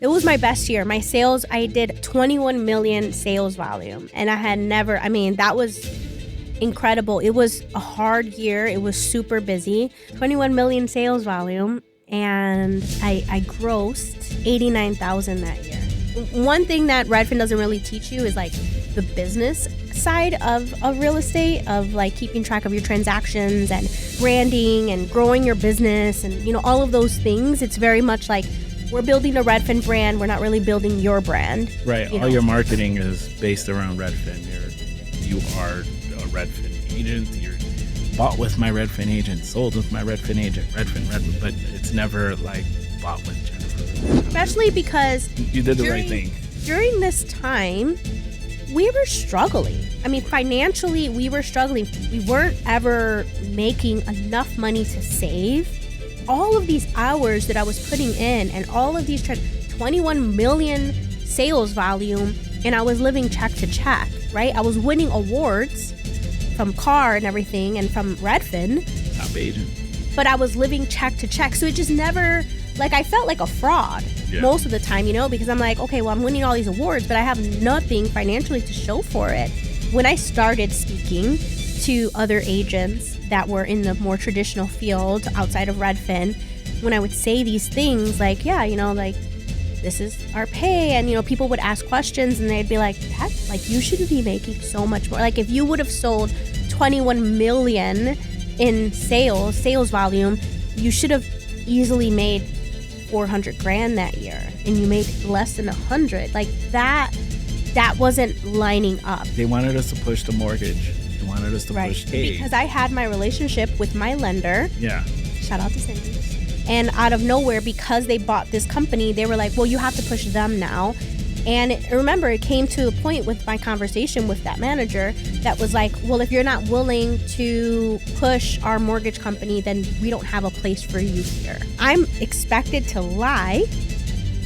It was my best year. My sales, I did 21 million sales volume. And I had never, that was incredible. It was a hard year. It was super busy. 21 million sales volume. And I grossed 89,000 that year. One thing that Redfin doesn't really teach you is like the business side of real estate, of like keeping track of your transactions and branding and growing your business and, all of those things. It's very much like we're building a Redfin brand. We're not really building your brand. Right. All your marketing is based around Redfin. You are a Redfin agent. You're bought with my Redfin agent, sold with my Redfin agent, Redfin. But it's never like bought with Jennifer. Especially because you did the right thing. During this time, we were struggling. Financially, we were struggling. We weren't ever making enough money to save. All of these hours that I was putting in and all of these 21 million sales volume, and I was living check to check, right? I was winning awards from CAR and everything and from Redfin. Top agent. But I was living check to check. So it just never, I felt like a fraud most of the time, because I'm like, okay, well, I'm winning all these awards, but I have nothing financially to show for it. When I started speaking to other agents that were in the more traditional field outside of Redfin, when I would say these things like, this is our pay, and people would ask questions and they'd be like, you shouldn't be making so much more. Like if you would have sold 21 million in sales volume, you should have easily made 400 grand that year, and you made less than 100. Like that wasn't lining up. They wanted us to push the mortgage. They wanted us to push pay. Because I had my relationship with my lender. Yeah. Shout out to Cindy. And out of nowhere, because they bought this company, they were like, well, you have to push them now. And remember, it came to a point with my conversation with that manager that was like, well, if you're not willing to push our mortgage company, then we don't have a place for you here. I'm expected to lie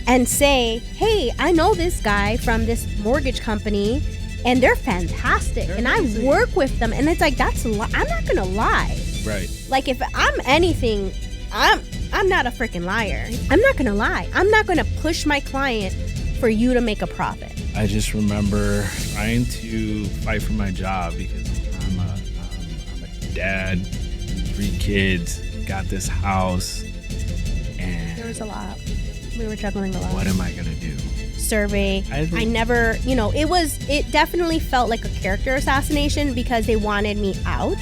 and say, hey, I know this guy from this mortgage company and they're fantastic. They're amazing. I work with them. And it's like, I'm not going to lie. Right. Like if I'm anything, I'm not a freaking liar. I'm not going to lie. I'm not going to push my client for you to make a profit. I just remember trying to fight for my job because I'm a dad, 3 kids, got this house, and there was a lot. We were juggling a lot. What am I gonna do? Survey. I never, it definitely felt like a character assassination because they wanted me out.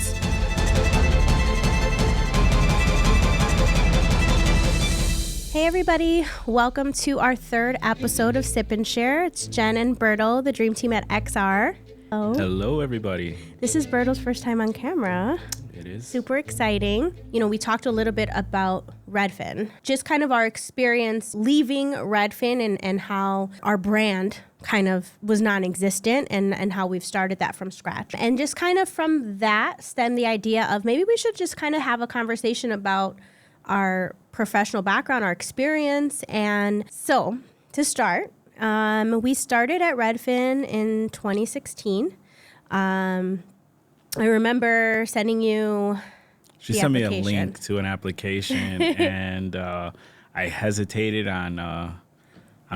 Hey everybody, welcome to our 3rd episode of Sip and Share. It's Jenn Berto, the dream team at XR. Hello everybody. This is Berto's first time on camera. It is. Super exciting. We talked a little bit about Redfin, just kind of our experience leaving Redfin and how our brand kind of was non-existent and how we've started that from scratch. And just kind of from that stemmed the idea of maybe we should just kind of have a conversation about our professional background, our experience. And so to start, we started at Redfin in 2016. I remember sending you She sent me a link to an application and I hesitated on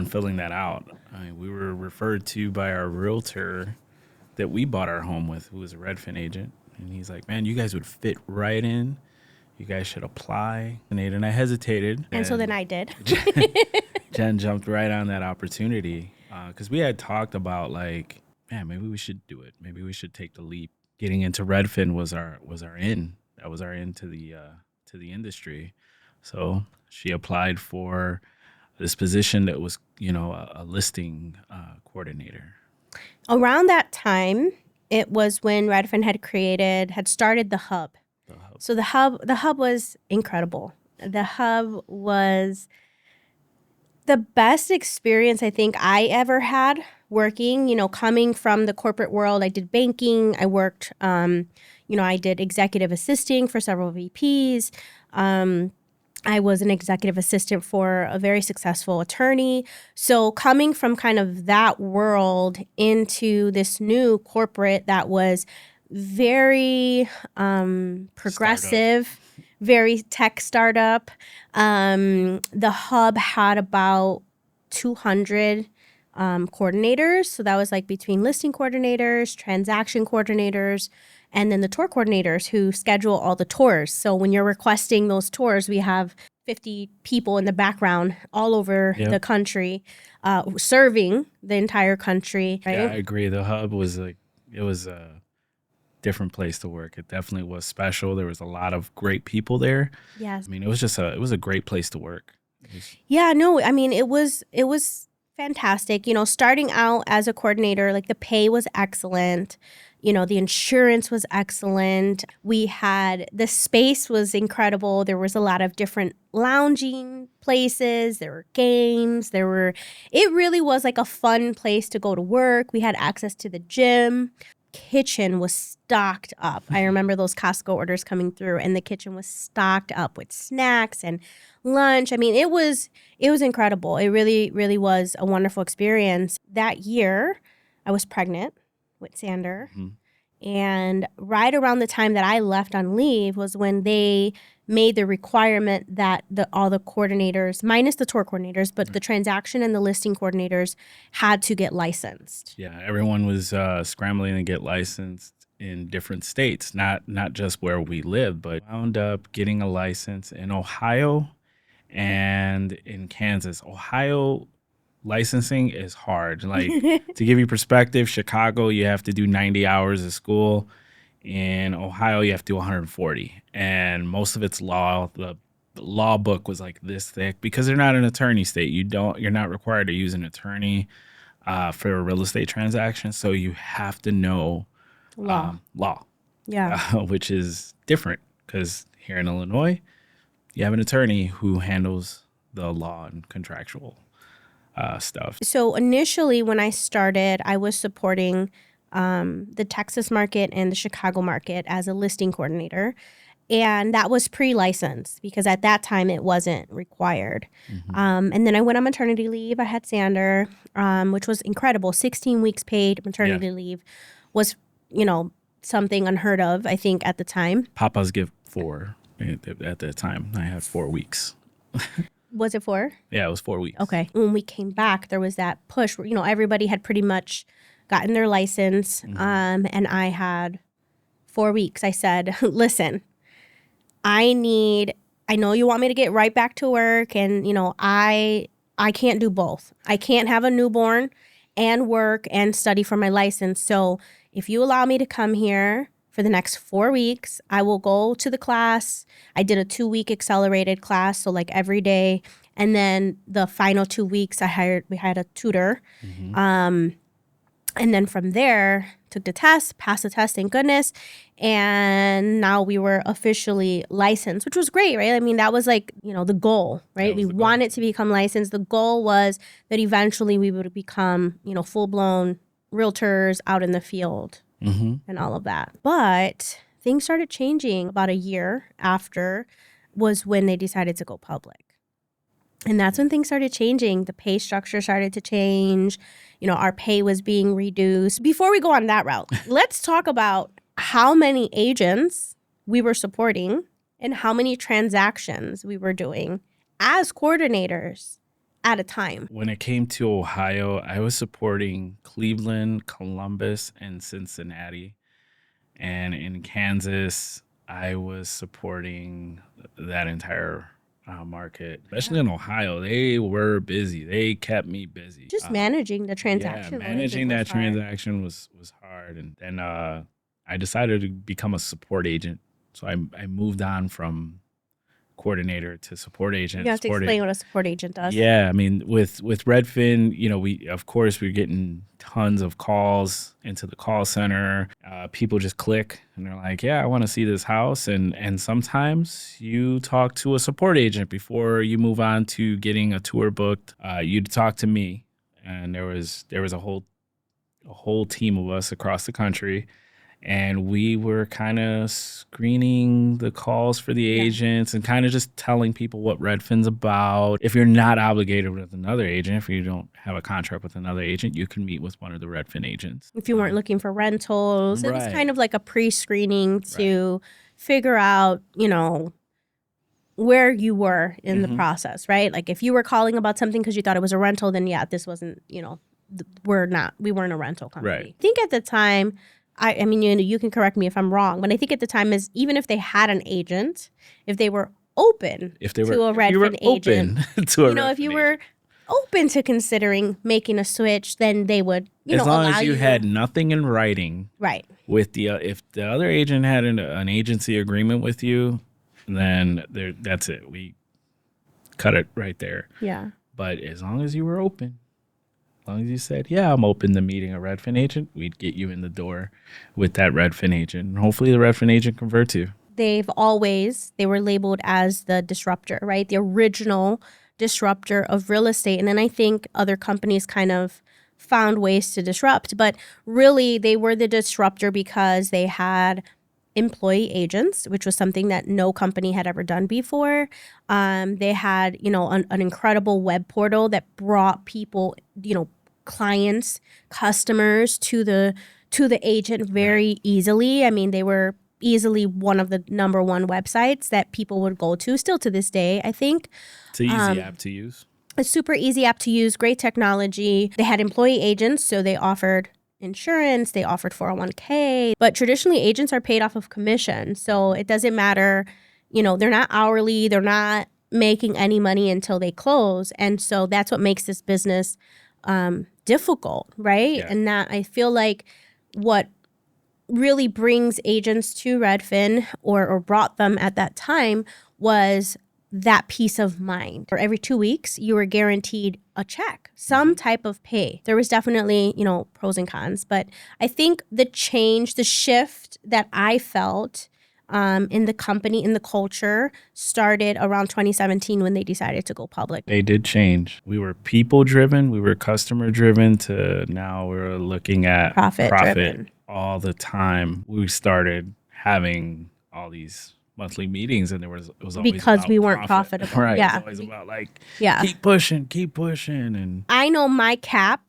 filling that out. We were referred to by our realtor that we bought our home with, who was a Redfin agent. And he's like, man, you guys would fit right in. You guys should apply. And I hesitated. And so then I did. Jen jumped right on that opportunity because we had talked about like, man, maybe we should do it. Maybe we should take the leap. Getting into Redfin was our in. That was our in to the industry. So she applied for this position that was, a listing coordinator. Around that time, it was when Redfin had started the hub. So the hub was incredible. The hub was the best experience I think I ever had working, coming from the corporate world. I did banking. I worked, I did executive assisting for several VPs. I was an executive assistant for a very successful attorney. So coming from kind of that world into this new corporate that was very progressive, very tech startup. The hub had about 200 coordinators. So that was like between listing coordinators, transaction coordinators, and then the tour coordinators who schedule all the tours. So when you're requesting those tours, we have 50 people in the background all over the country, serving the entire country. Right? Yeah, I agree. The hub was it was a different place to work. It definitely was special. There was a lot of great people there. Yes. I mean, it was a great place to work. Yeah, no, I mean, it was fantastic. You know, starting out as a coordinator, like the pay was excellent. You know, the insurance was excellent. The space was incredible. There was a lot of different lounging places. There were games. It really was like a fun place to go to work. We had access to the gym. Kitchen was stocked up. I remember those Costco orders coming through, and the kitchen was stocked up with snacks and lunch. I mean, it was incredible. It really, really was a wonderful experience. That year, I was pregnant with Sander. Mm-hmm. And right around the time that I left on leave was when they made the requirement that all the coordinators, minus the tour coordinators, but the transaction and the listing coordinators had to get licensed. Yeah, everyone was scrambling to get licensed in different states, not just where we live, but wound up getting a license in Ohio and in Kansas. Ohio licensing is hard. Like, to give you perspective, Chicago, you have to do 90 hours of school. In Ohio, you have to do 140. And most of it's law. The law book was like this thick because they're not an attorney state. You're not required to use an attorney for a real estate transaction. So you have to know law. Yeah. Which is different because here in Illinois, you have an attorney who handles the law and contractual stuff. So initially when I started, I was supporting the Texas market and the Chicago market as a listing coordinator. And that was pre-licensed because at that time it wasn't required. Mm-hmm. And then I went on maternity leave. I had Sander, which was incredible. 16 weeks paid maternity leave was, something unheard of, I think, at the time. Papa's give 4 at the time. I had 4 weeks. Was it 4? Yeah, it was 4 weeks. Okay. When we came back, there was that push where, everybody had pretty much gotten their license. Mm-hmm. And I had 4 weeks. I said, listen, I know you want me to get right back to work. And, I can't do both. I can't have a newborn and work and study for my license. So if you allow me to come here for the next 4 weeks, I will go to the class. I did a 2-week accelerated class, so like every day. And then the final 2 weeks, we had a tutor. Mm-hmm. And then from there, took the test, passed the test, thank goodness. And now we were officially licensed, which was great, right? I mean, that was like, the goal, right? We wanted to become licensed. The goal was that eventually we would become, full-blown realtors out in the field. Mm-hmm. And all of that. But things started changing about a year after was when they decided to go public. And that's when things started changing. The pay structure started to change. Our pay was being reduced. Before we go on that route, let's talk about how many agents we were supporting and how many transactions we were doing as coordinators at a time. When it came to Ohio, I was supporting Cleveland, Columbus, and Cincinnati. And in Kansas, I was supporting that entire market. Especially in Ohio, they were busy. They kept me busy. Just managing the transaction. Yeah, managing that transaction was hard. And then I decided to become a support agent. So I moved on from coordinator to support agent. You have to explain what a support agent does. Yeah, I mean, with Redfin, we're getting tons of calls into the call center. People just click and they're like, yeah, I want to see this house. And sometimes you talk to a support agent before you move on to getting a tour booked. You'd talk to me, and there was a whole team of us across the country. And we were kind of screening the calls for the agents and kind of just telling people what Redfin's about. If you're not obligated with another agent, if you don't have a contract with another agent, you can meet with one of the Redfin agents. If you weren't looking for rentals, it was kind of like a pre-screening to figure out, where you were in the process, right? Like if you were calling about something because you thought it was a rental, then yeah, this wasn't, we weren't a rental company. Right. I think at the time, I mean, you can correct me if I'm wrong, but I think at the time is even if they had an agent, if they were open to a Redfin agent, if you were open to considering making a switch, then they would, as long as you had nothing in writing, right? With if the other agent had an agency agreement with you, then that's it. We cut it right there. Yeah. But as long as you were open, as long as you said, yeah, I'm open to meeting a Redfin agent, we'd get you in the door with that Redfin agent. And hopefully the Redfin agent converts you. They were labeled as the disruptor, right? The original disruptor of real estate. And then I think other companies kind of found ways to disrupt, but really they were the disruptor because they had employee agents, which was something that no company had ever done before. They had, an incredible web portal that brought people, clients, customers to the agent very easily. I mean, they were easily one of the number one websites that people would go to still to this day, I think. It's an easy app to use. A super easy app to use, great technology. They had employee agents, so they offered insurance, they offered 401k, but traditionally agents are paid off of commission. So it doesn't matter, they're not hourly, they're not making any money until they close. And so that's what makes this business difficult, right? Yeah. And that I feel like what really brings agents to Redfin or brought them at that time was that peace of mind. For every 2 weeks, you were guaranteed a check, some type of pay. There was definitely, pros and cons. But I think the shift that I felt in the company, in the culture, started around 2017 when they decided to go public. They did change. We were people-driven, we were customer-driven, to now we're looking at profit all the time. We started having all these monthly meetings, and it was always because about we weren't profit. profitable. Right. Yeah. It's always about keep pushing. And I know my cap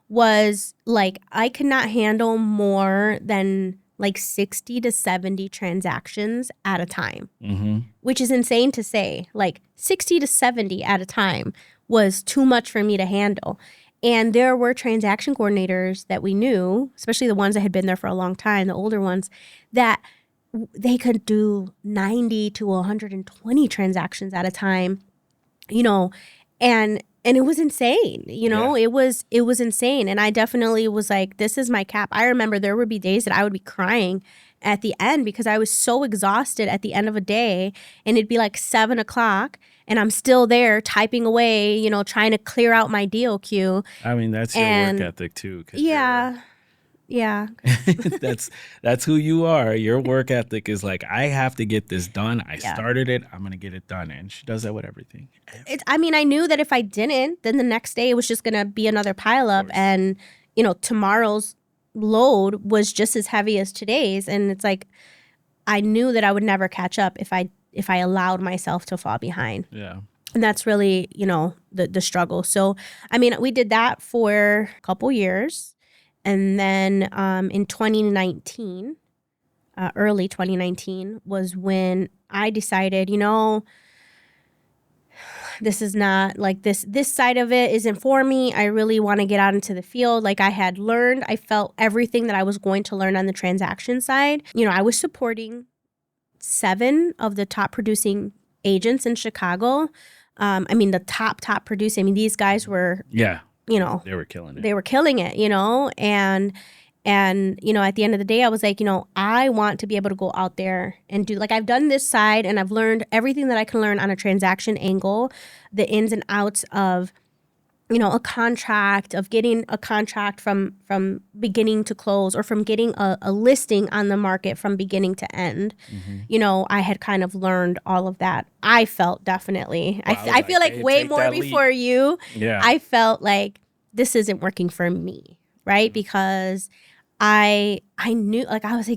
was I could not handle more than 60 to 70 transactions at a time, which is insane to say. 60 to 70 at a time was too much for me to handle. And there were transaction coordinators that we knew, especially the ones that had been there for a long time, the older ones, that they could do 90 to 120 transactions at a time, and it was insane, it was insane. And I definitely was like, this is my cap. I remember there would be days that I would be crying at the end because I was so exhausted at the end of a day, and it'd be 7:00 and I'm still there typing away, trying to clear out my deal queue. I mean, that's your work ethic too. Yeah. That's who you are. Your work ethic is I have to get this done. I started it. I'm going to get it done. And she does that with everything. I knew that if I didn't, then the next day it was just going to be another pileup. And, tomorrow's load was just as heavy as today's. And it's I knew that I would never catch up if I allowed myself to fall behind. Yeah. And that's really, the struggle. So, we did that for a couple years. And then in 2019, early 2019, was when I decided, this is not this side of it isn't for me. I really want to get out into the field. I had learned, I felt everything that I was going to learn on the transaction side. I was supporting 7 of the top producing agents in Chicago. The top producing. These guys were they were killing it. They were killing it, and at the end of the day, I was like, I want to be able to go out there and do, I've done this side and I've learned everything that I can learn on a transaction angle, the ins and outs of, a contract, of getting a contract from beginning to close, or from getting a listing on the market from beginning to end. I had kind of learned all of that. I felt definitely, I feel way more before you. Yeah. I felt this isn't working for me, right? Because I knew, I was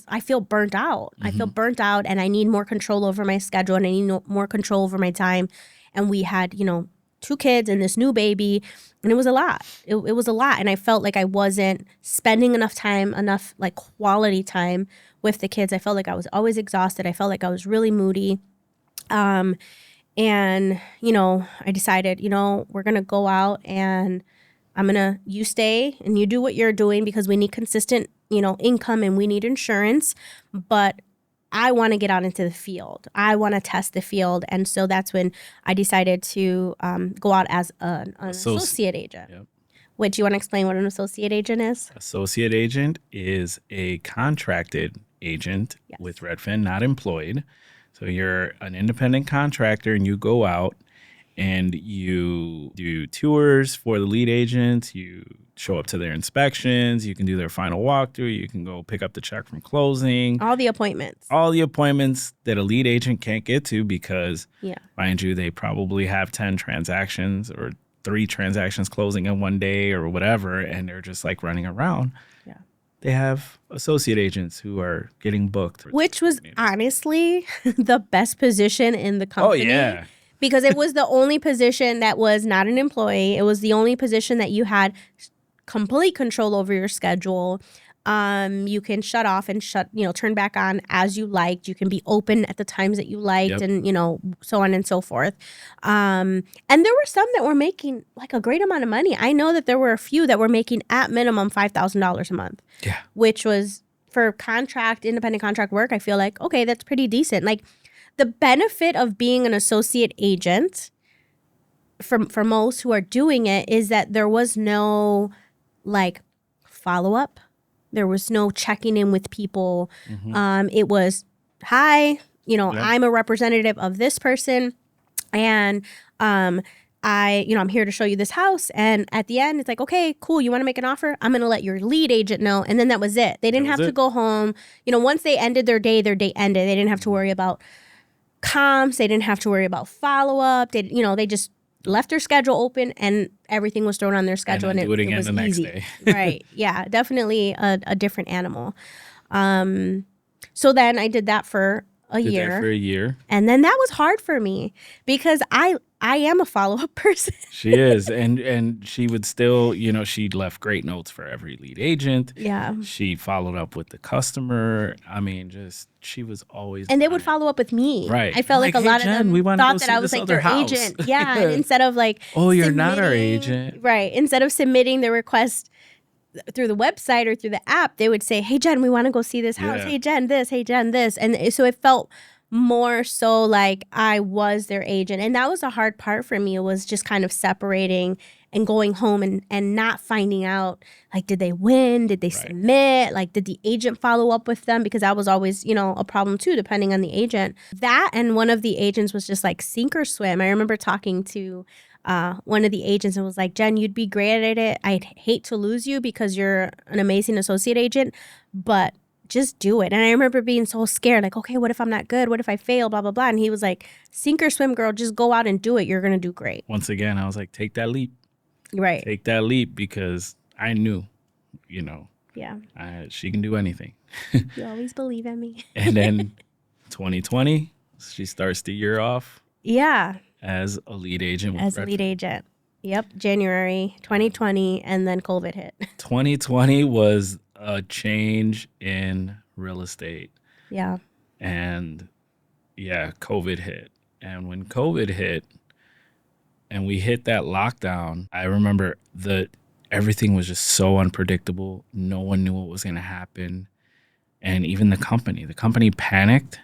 I feel burnt out. I feel burnt out, and I need more control over my schedule, and I need more control over my time. And we had, 2 kids and this new baby, and it was a lot. It was a lot, and I felt I wasn't spending enough quality time with the kids. I felt I was always exhausted. I felt I was really moody. And, I decided, we're going to go out and you stay and you do what you're doing because we need consistent, income and we need insurance. But I want to get out into the field. I want to test the field. And so that's when I decided to go out as an associate agent. Yep. Which, you want to explain what an associate agent is? Associate agent is a contracted agent with Redfin, not employed. So you're an independent contractor and you go out and you do tours for the lead agents. You show up to their inspections. You can do their final walkthrough. You can go pick up the check from closing. All the appointments. All the appointments that a lead agent can't get to because, mind you, they probably have 10 transactions or 3 transactions closing in one day or whatever, and they're just like running around. Yeah. They have associate agents who are getting booked. Which was honestly the best position in the company. Oh, yeah. Because it was the only position that was not an employee. It was the only position that you had complete control over your schedule. You can shut off and turn back on as you liked. You can be open at the times that you liked and, so on and so forth. And there were some that were making like a great amount of money. I know that there were a few that were making at minimum $5,000 a month. Yeah. Which was for independent contract work. I feel like, okay, that's pretty decent. Like the benefit of being an associate agent for most who are doing it is that there was no like follow-up. There was no checking in with people. Mm-hmm. It was, hi, I'm a representative of this person. And I'm here to show you this house. And at the end, it's like, okay, cool. You want to make an offer? I'm going to let your lead agent know. And then that was it. They didn't have to go home. Once they ended their day ended. They didn't have to worry about comps. They didn't have to worry about follow-up. They just left their schedule open and everything was thrown on their schedule and it was the next easy. Day. Right. Yeah, definitely a different animal. So then I did that for a year. And then that was hard for me because I am a follow-up person. She is. And she would still, she left great notes for every lead agent. Yeah. She followed up with the customer. I mean, she was always. And they would follow up with me. Right. I felt like a lot of them thought that I was like their agent. Yeah. And instead of like. Oh, you're not our agent. Right. Instead of submitting the request through the website or through the app, they would say, hey, Jen, we want to go see this house. Yeah. Hey, Jen, this. Hey, Jen, this. And so it felt more so like I was their agent. And that was a hard part for me. It was just kind of separating and going home and not finding out, like, did they win? Did they submit? Like, did the agent follow up with them? Because that was always, a problem too, depending on the agent. That and one of the agents was just like sink or swim. I remember talking to one of the agents and was like, Jen, you'd be great at it. I'd hate to lose you because you're an amazing associate agent, but just do it. And I remember being so scared, like, okay, what if I'm not good? What if I fail? Blah, blah, blah. And he was like, sink or swim, girl, just go out and do it. You're going to do great. Once again, I was like, take that leap. Right. Take that leap because I knew, yeah, she can do anything. You always believe in me. And then 2020, she starts the year off. Yeah. As a lead agent. As a lead agent. Yep. January 2020. And then COVID hit. 2020 was a change in real estate. Yeah. And COVID hit. And when COVID hit and we hit that lockdown, I remember everything was just so unpredictable. No one knew what was going to happen. And even the company panicked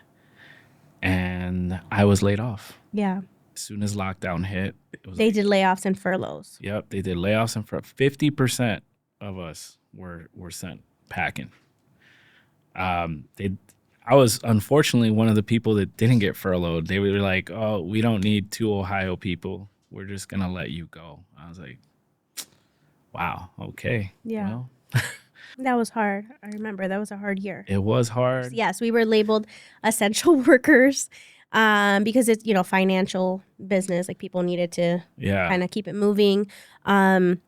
and I was laid off. Yeah. As soon as lockdown hit, they did layoffs and furloughs. Yep, they did layoffs and 50% of us were sent packing. I was unfortunately one of the people that didn't get furloughed. They were like, "Oh, we don't need 2 Ohio people. We're just gonna let you go." I was like, "Wow, okay." Yeah. Well. That was hard. I remember that was a hard year. It was hard. Yes, we were labeled essential workers. Because it's, financial business, like people needed to kind of keep it moving. And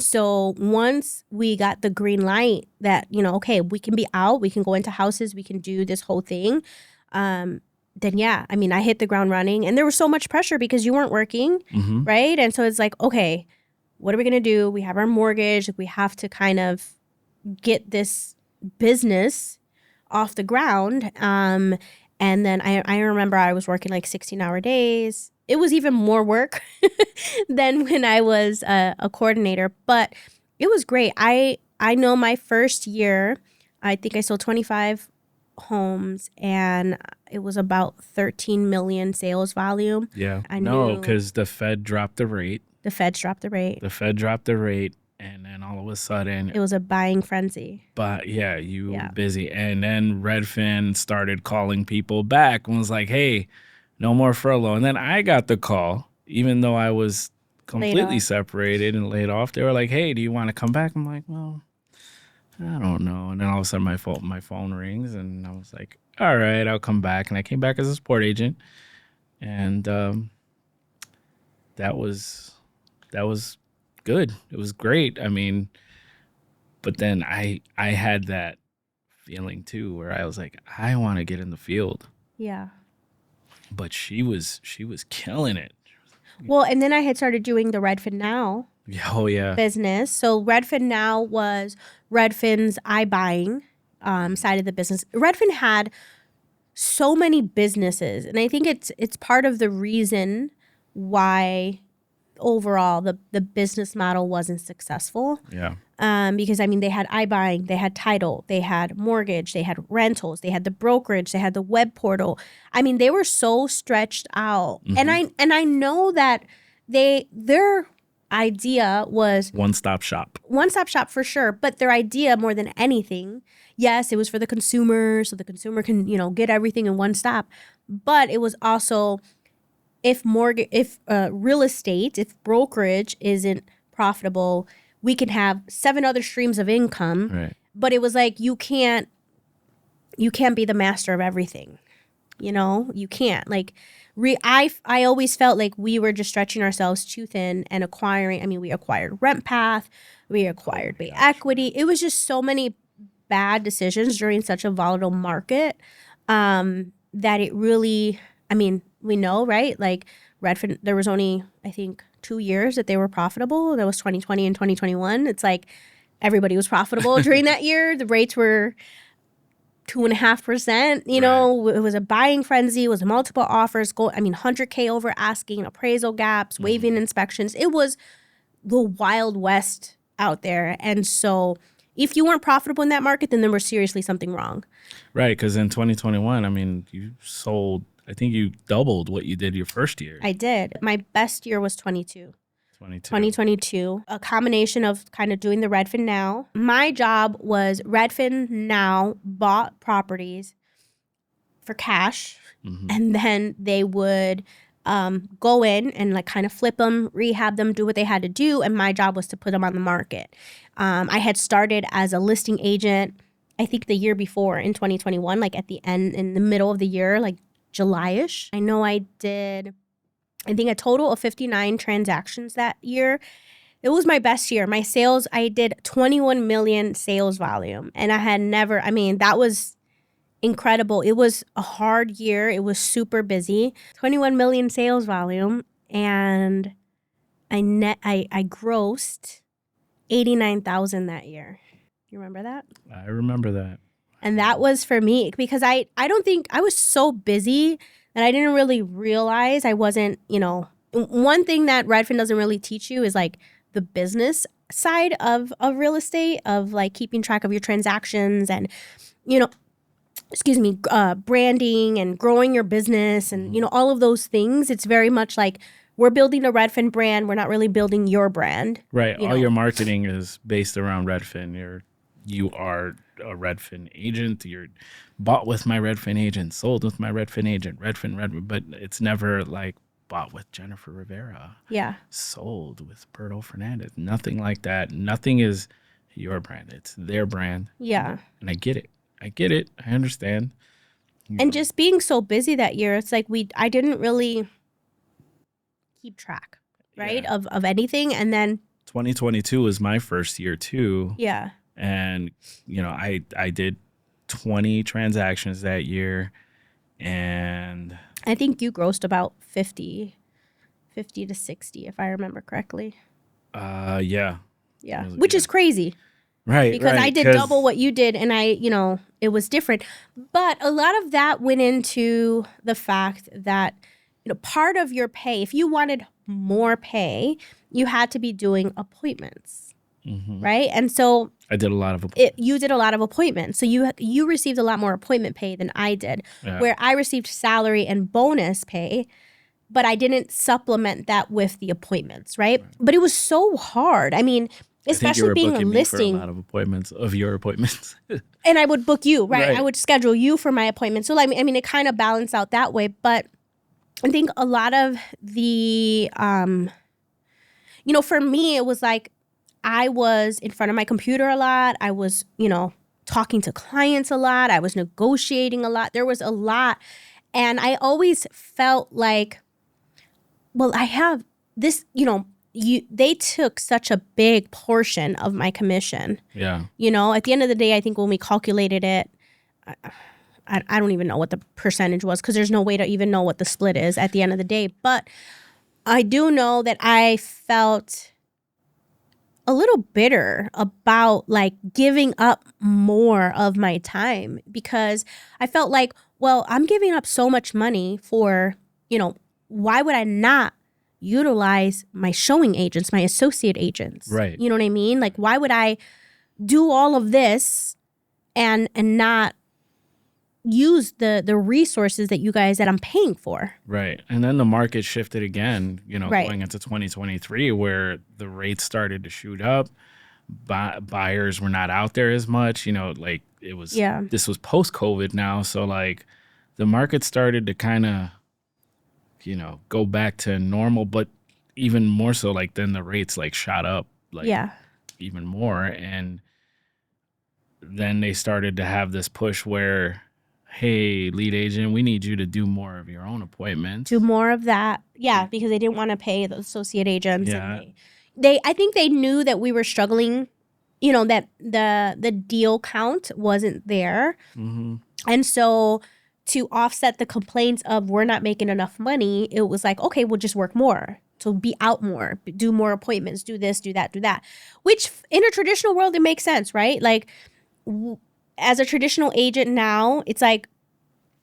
so once we got the green light that, okay, we can be out, we can go into houses, we can do this whole thing. Then, I hit the ground running and there was so much pressure because you weren't working, right? And so it's like, okay, what are we going to do? We have our mortgage. We have to kind of get this business off the ground. And then I remember I was working like 16-hour days. It was even more work than when I was a coordinator, but it was great. I know my first year, I think I sold 25 homes and it was about 13 million sales volume. Yeah. I No, knew because the Fed dropped the rate. the feds dropped the rate. The Fed dropped the rate, and then all of a sudden, It was a buying frenzy. but yeah, you Yeah. were busy. And then Redfin started calling people back and was like, hey, no more furlough. And then I got the call, even though I was completely off. separated and laid off. They were like, hey, do you want to come back? I'm like, well, I don't know. And then all of a sudden my phone rings and I was like, all right, I'll come back. And I came back as a support agent. And that was good. It was great. I mean, but then I had that feeling too where I was like, I want to get in the field. Yeah. But she was killing it. Well, and then I had started doing the Redfin Now Oh yeah. business. So Redfin Now was Redfin's iBuying side of the business. Redfin had so many businesses, and I think it's part of the reason why overall the business model wasn't successful. Yeah. Because I mean they had iBuying, they had title, they had mortgage, they had rentals, they had the brokerage, they had the web portal. I mean they were so stretched out. Mhm. And I know that their idea was One-stop shop. one-stop shop for sure, but their idea more than anything, yes, it was for the consumer so the consumer can, get everything in one stop, but it was also if real estate, if brokerage isn't profitable, we can have 7 other streams of income. Right. But it was like you can't be the master of everything. You can't. Like I always felt like we were just stretching ourselves too thin and acquiring. I mean, we acquired RentPath, we acquired Bay Equity. It was just so many bad decisions during such a volatile market that it really. I mean, we know, right? Like Redfin, there was only, I think, 2 years that they were profitable. That was 2020 and 2021. It's like everybody was profitable during that year. The rates were 2.5%. It was a buying frenzy. It was multiple offers. 100K over asking, appraisal gaps, waiving inspections. It was the Wild West out there. And so if you weren't profitable in that market, then there was seriously something wrong. Right, because in 2021, I mean, you sold, I think you doubled what you did your first year. I did. My best year was 2022. A combination of kind of doing the Redfin Now. My job was Redfin Now bought properties for cash, and then they would go in and like kind of flip them, rehab them, do what they had to do, and my job was to put them on the market. I had started as a listing agent, I think the year before in 2021, like at the end, in the middle of the year, like July-ish. I know I did, I think a total of 59 transactions that year. It was my best year. My sales, I did 21 million sales volume. And I had never, that was incredible. It was a hard year. It was super busy. 21 million sales volume. And I grossed 89,000 that year. You remember that? I remember that. And that was for me because I don't think I was so busy that I didn't really realize I wasn't, one thing that Redfin doesn't really teach you is like the business side of real estate, of like keeping track of your transactions and, branding and growing your business and, all of those things. It's very much like we're building a Redfin brand. We're not really building your brand. Right. All your marketing is based around Redfin. You are a Redfin agent. You're bought with my Redfin agent, sold with my Redfin agent, Redfin, but it's never like bought with Jennifer Rivera. Yeah. Sold with Berto Fernandez. Nothing like that. Nothing is your brand. It's their brand. Yeah. And I get it. I understand. And just being so busy that year, it's like I didn't really keep track, right, of anything. And then 2022 was my first year too. Yeah. And, I did 20 transactions that year. And I think you grossed about 50 to 60, if I remember correctly. Yeah. Yeah. Which is crazy. Right, because right. I did double what you did, and it was different. But a lot of that went into the fact that, part of your pay, if you wanted more pay, you had to be doing appointments, right? And so I did a lot of appointments. you did a lot of appointments. So you received a lot more appointment pay than I did, where I received salary and bonus pay, but I didn't supplement that with the appointments, right? But it was so hard. I mean, especially being a listing. Me for a lot of appointments, of your appointments. And I would book you, right? Right. I would schedule you for my appointment. So, it kind of balanced out that way. But I think a lot of the, for me, it was like I was in front of my computer a lot. I was, talking to clients a lot. I was negotiating a lot. There was a lot. And I always felt like, well, I have this, they took such a big portion of my commission. Yeah. At the end of the day, I think when we calculated it, I don't even know what the percentage was, because there's no way to even know what the split is at the end of the day. But I do know that I felt a little bitter about like giving up more of my time, because I felt like, well, I'm giving up so much money for, why would I not utilize my showing agents, my associate agents? Right. You know what I mean? Like, why would I do all of this and not use the resources that I'm paying for? Right. And then the market shifted again, Right. going into 2023, where the rates started to shoot up. Buyers were not out there as much, like it was, this was post-COVID now. So like the market started to kind of, go back to normal, but even more so, like then the rates like shot up like even more. And then they started to have this push where, hey, lead agent, we need you to do more of your own appointments. Do more of that. Yeah, because they didn't want to pay the associate agents. Yeah. And I think they knew that we were struggling, that the deal count wasn't there. Mm-hmm. And so to offset the complaints of we're not making enough money, it was like, okay, we'll just work more. So be out more, do more appointments, do this, do that, do that. Which in a traditional world, it makes sense, right? Like as a traditional agent now, it's like,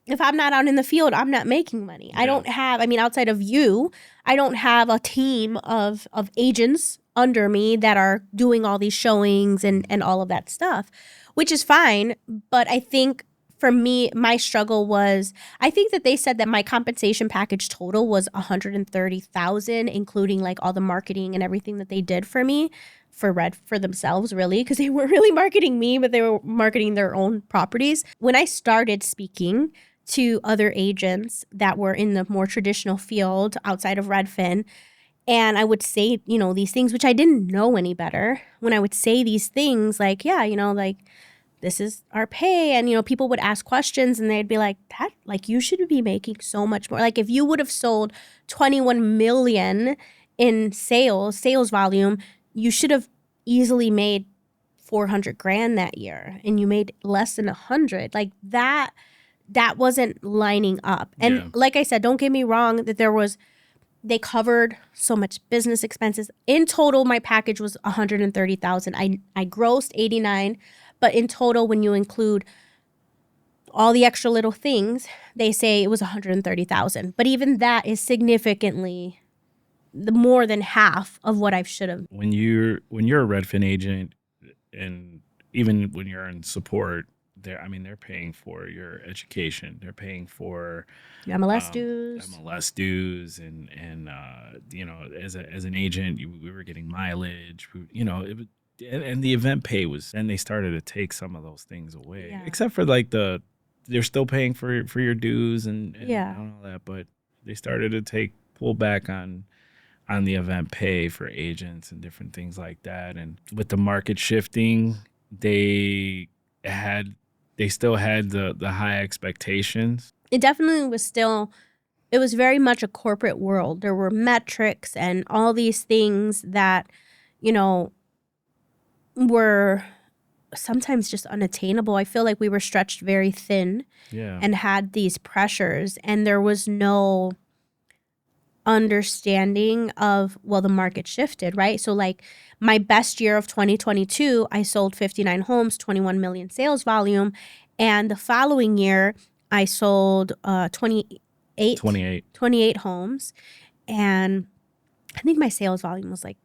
if I'm not out in the field, I'm not making money. Yeah. I don't have, outside of you, I don't have a team of agents under me that are doing all these showings and all of that stuff, which is fine. But I think for me, my struggle was, I think that they said that my compensation package total was $130,000, including like all the marketing and everything that they did for me for themselves, really, because they weren't really marketing me, but they were marketing their own properties. When I started speaking to other agents that were in the more traditional field outside of Redfin, and I would say, these things, which I didn't know any better. When I would say these things like, yeah, like this is our pay. And, people would ask questions and they'd be like, that, like, you should be making so much more. Like if you would have sold 21 million in sales volume, you should have easily made 400 grand that year, and you made less than 100. Like that wasn't lining up. And like I said, don't get me wrong, that they covered so much business expenses. In total, my package was $130,000. I grossed 89, but in total, when you include all the extra little things, they say it was $130,000. But even that is significantly more than half of what I should have. When you're a Redfin agent, and even when you're in support, they're paying for your education. They're paying for MLS dues. MLS dues, and as an agent, we were getting mileage. And the event pay was. Then they started to take some of those things away, except for like they're still paying for your dues and all that, but they started to pull back on the event pay for agents and different things like that. And with the market shifting, they still had the high expectations. It definitely was it was very much a corporate world. There were metrics and all these things that, were sometimes just unattainable. I feel like we were stretched very thin and had these pressures, and there was no understanding of, well, the market shifted, right? So like my best year of 2022, I sold 59 homes, 21 million sales volume. And the following year, I sold 28 homes. And I think my sales volume was like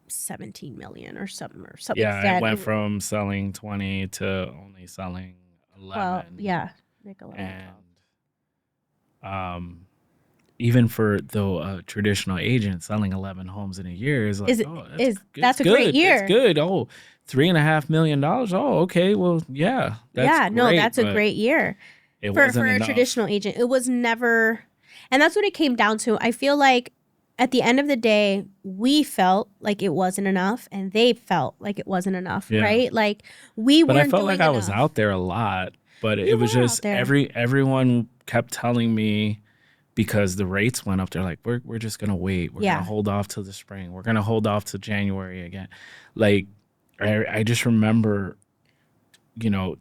17 million or something. Yeah, it went from selling 20 to only selling 11. Well, yeah, like 11, and even for the traditional agent, selling 11 homes in a year is like, that's a great year. It's good. Oh, $3.5 million. Oh, okay. Well, yeah, that's great, that's a great year for a traditional agent. It was never, and that's what it came down to. I feel like at the end of the day, we felt like it wasn't enough, and they felt like it wasn't enough, right? Like But I felt like I was out there a lot, but it was just everyone kept telling me, because the rates went up, they're like, we're just gonna wait. We're gonna hold off till the spring. We're gonna hold off till January again. Like I just remember,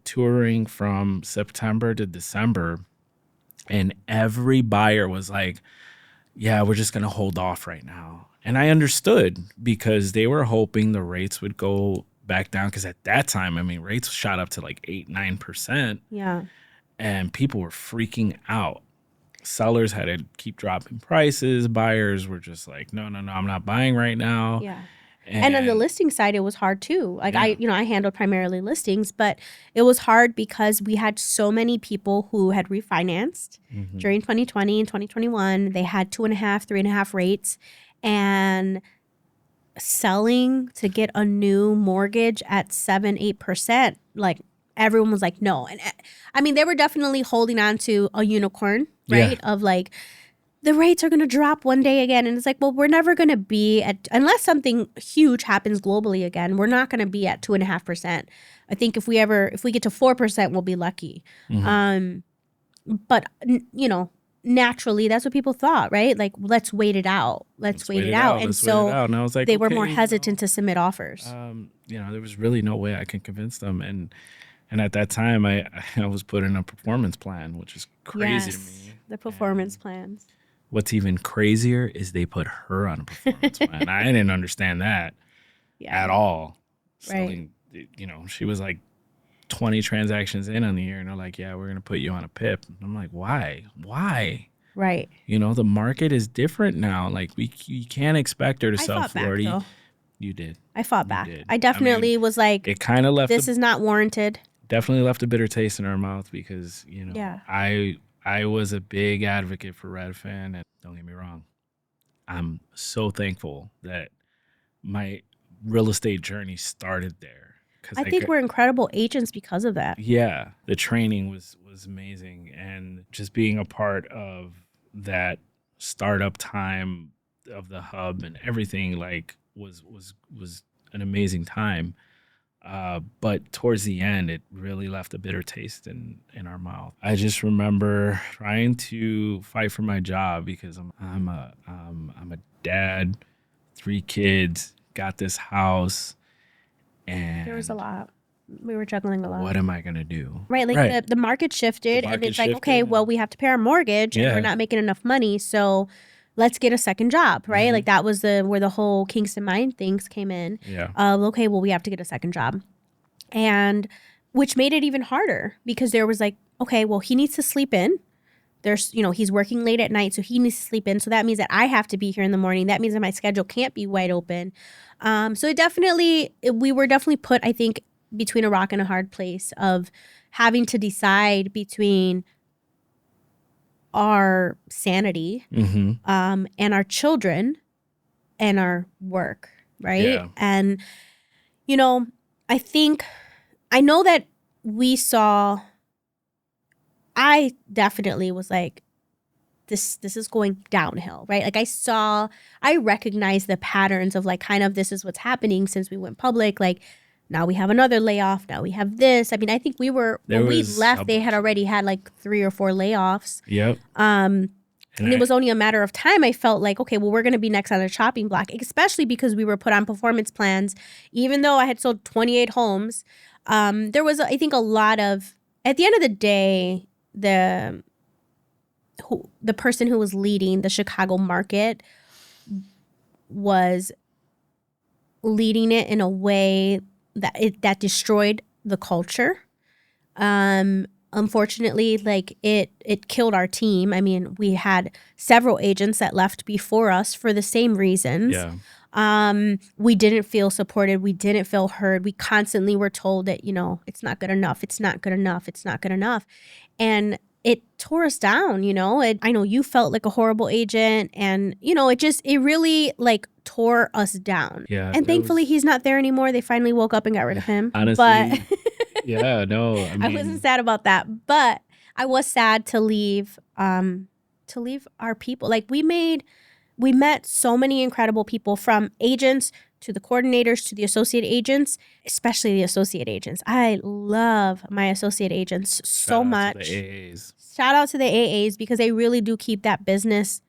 touring from September to December, and every buyer was like, yeah, we're just going to hold off right now. And I understood, because they were hoping the rates would go back down, because at that time, I mean, rates shot up to like 8-9%. Yeah. And people were freaking out. Sellers had to keep dropping prices. Buyers were just like, no, I'm not buying right now. Yeah. And on the listing side, it was hard too. Like I handled primarily listings, but it was hard because we had so many people who had refinanced during 2020 and 2021. They had 2.5, 3.5 rates, and selling to get a new mortgage at 7-8%. Like everyone was like, no. And I mean, they were definitely holding on to a unicorn, right? Of like, the rates are going to drop one day again. And it's like, well, we're never going to be at, unless something huge happens globally again, we're not going to be at 2.5%. I think if we get to 4%, we'll be lucky. But naturally, that's what people thought, right? Like, let's wait it out. Let's wait it out. And so and I was like, they were more hesitant to submit offers. There was really no way I could convince them. And at that time, I was put in a performance plan, which is crazy to me. The performance plans. What's even crazier is they put her on a performance plan. I didn't understand that at all. Right. Selling, she was like 20 transactions in on the year, and they're like, yeah, we're going to put you on a PIP. And I'm like, why? Right. The market is different now. Like, you can't expect her to sell 40. Back, you did. I fought back. I definitely was like, it kind of left. This is not warranted. Definitely left a bitter taste in her mouth, because, I was a big advocate for Redfin, and don't get me wrong, I'm so thankful that my real estate journey started there. I think we're incredible agents because of that. Yeah, the training was amazing, and just being a part of that startup time of the hub and everything, like, was an amazing time. But towards the end, it really left a bitter taste in our mouth. I just remember trying to fight for my job, because I'm a dad, 3 kids, got this house, and there was a lot. We were juggling a lot. What am I gonna do? Right, like the market shifted, and it's like, okay, well, we have to pay our mortgage, and we're not making enough money, so let's get a second job, right? Like that was where the whole Kingston Mine things came in. Yeah. Okay, well, we have to get a second job. And which made it even harder, because there was like, okay, well, he needs to sleep in. There's, he's working late at night, so he needs to sleep in. So that means that I have to be here in the morning. That means that my schedule can't be wide open. So we were definitely put, I think, between a rock and a hard place of having to decide between our sanity and our children and our work, right? Yeah. And, I know that I definitely was like, this is going downhill, right? Like I recognized the patterns of like, kind of, this is what's happening since we went public. Like, now we have another layoff. Now we have this. I mean, I think when we left, they had already had like 3 or 4 layoffs. Yep. And it was only a matter of time. I felt like, okay, well, we're going to be next on the chopping block, especially because we were put on performance plans. Even though I had sold 28 homes, there was, I think, a lot of, at the end of the day, the person who was leading the Chicago market was leading it in a way that destroyed the culture. Unfortunately, like it killed our team. I mean, we had several agents that left before us for the same reasons. Yeah. We didn't feel supported. We didn't feel heard. We constantly were told that, it's not good enough. It's not good enough. It's not good enough. And it tore us down, I know you felt like a horrible agent, and, it really like tore us down. Yeah. And thankfully he's not there anymore. They finally woke up and got rid of him. Honestly, but yeah, no, I mean, I wasn't sad about that, but I was sad to leave our people. Like we met so many incredible people, from agents to the coordinators to the associate agents, especially the associate agents. I love my associate agents so much. To the AAs. Shout out to the AAs, because they really do keep that business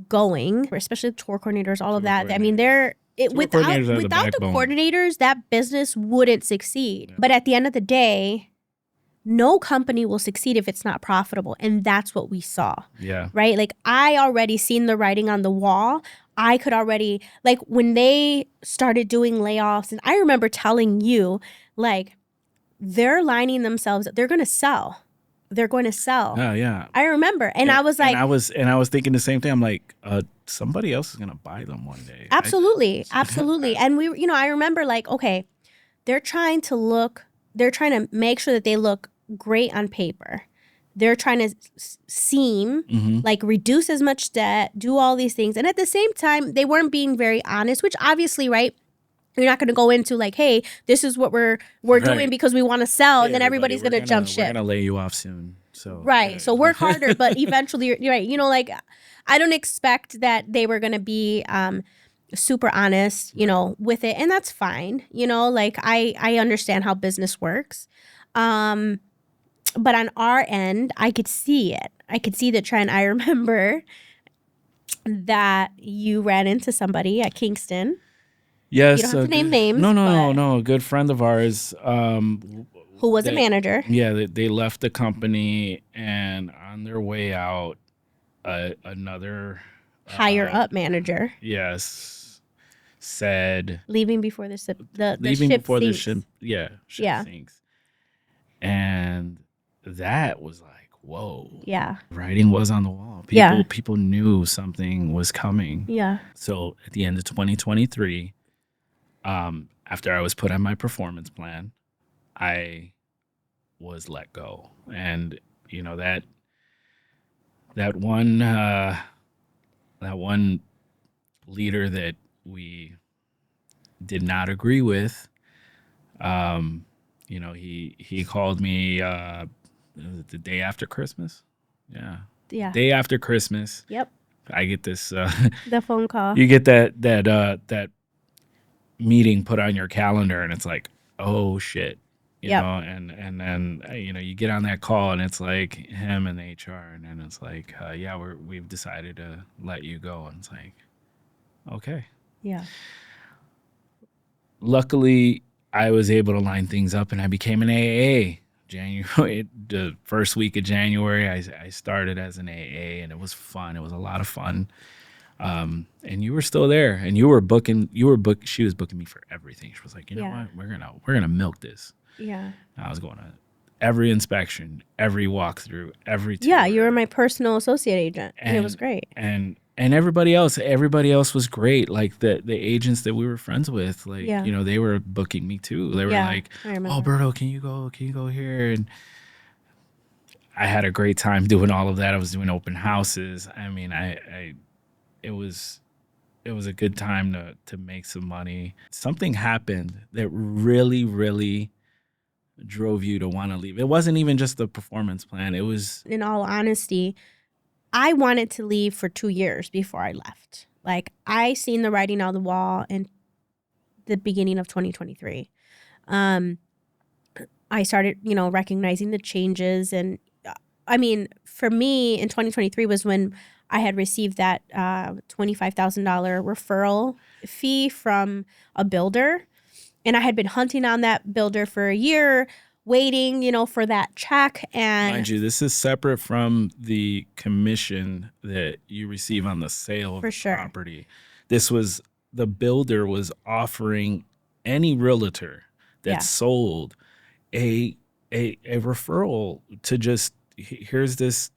going, especially the tour coordinators, all of that. I mean, without the coordinators, that business wouldn't succeed. Yeah. But at the end of the day, no company will succeed if it's not profitable. And that's what we saw. Yeah. Right? Like I already seen the writing on the wall. I could already, like when they started doing layoffs, and I remember telling you, like, they're lining themselves, they're going to sell. They're going to sell. Oh, yeah. I remember. And I was like, and I was thinking the same thing. I'm like, somebody else is going to buy them one day. Absolutely. Absolutely. And I remember like, okay, they're trying to make sure that they look great on paper. They're trying to seem like reduce as much debt, do all these things. And at the same time, they weren't being very honest, which obviously, right? You're not going to go into like, hey, this is what we're doing because we want to sell, and then everybody's going to jump ship. We're going to lay you off soon. So right. So work harder, but eventually, you're right. Like I don't expect that they were going to be super honest, with it, and that's fine. Like I understand how business works. But on our end, I could see it. I could see the trend. I remember that you ran into somebody at Kingston. Yes. You don't have to name names. No. A good friend of ours. Who was a manager. Yeah, they left the company, and on their way out, another higher up manager. Yes. Said leaving before the ship sinks. And that was like, whoa. Yeah. Writing was on the wall. People knew something was coming. Yeah. So at the end of 2023, after I was put on my performance plan, I was let go. And that one leader that we did not agree with, he called me the day after Christmas. Yeah. Day after Christmas. Yep. I get this the phone call. You get that meeting put on your calendar, and it's like, oh shit. You know, and then you get on that call, and it's like him and the HR, and then it's like, we've decided to let you go, and it's like, okay. Yeah. Luckily, I was able to line things up, and I became an AA. The first week of January, I started as an AA, and it was fun. It was a lot of fun. And you were still there, and she was booking me for everything. She was like, you know what, we're gonna milk this. Yeah. I was going to every inspection, every walkthrough, every tour. Yeah, you were my personal associate agent, and it was great. And everybody else was great. Like the agents that we were friends with, like they were booking me too. They were like, "Oh, Berto, can you go here?" And I had a great time doing all of that. I was doing open houses. I mean, it was a good time to make some money. Something happened that really, really drove you to want to leave. It wasn't even just the performance plan. It was, in all honesty, I wanted to leave for 2 years before I left. Like I seen the writing on the wall in the beginning of 2023. I started, recognizing the changes. And I mean, for me in 2023 was when I had received that $25,000 referral fee from a builder. And I had been hunting on that builder for a year, waiting, for that check. And mind you, this is separate from the commission that you receive on the sale of For the sure. property. This was the builder was offering any realtor that Yeah. sold a referral to just here's this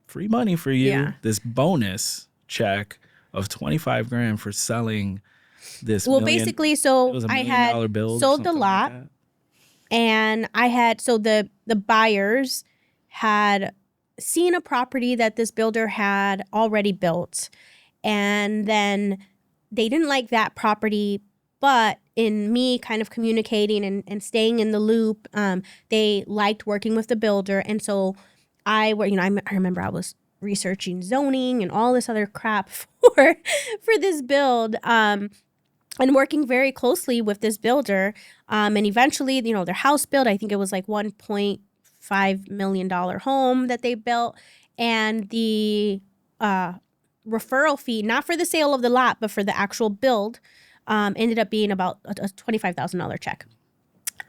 free money for you, Yeah. this bonus check of $25,000 for selling this. Well, million, basically, it so was $1 I million had bill or sold the something like lot, that. and I had the buyers had seen a property that this builder had already built, and then they didn't like that property. But in me kind of communicating and staying in the loop, they liked working with the builder. And so I remember I was researching zoning and all this other crap for this build, and working very closely with this builder. And eventually, their house built, I think it was like $1.5 million home that they built. And the referral fee, not for the sale of the lot, but for the actual build, ended up being about a $25,000 check.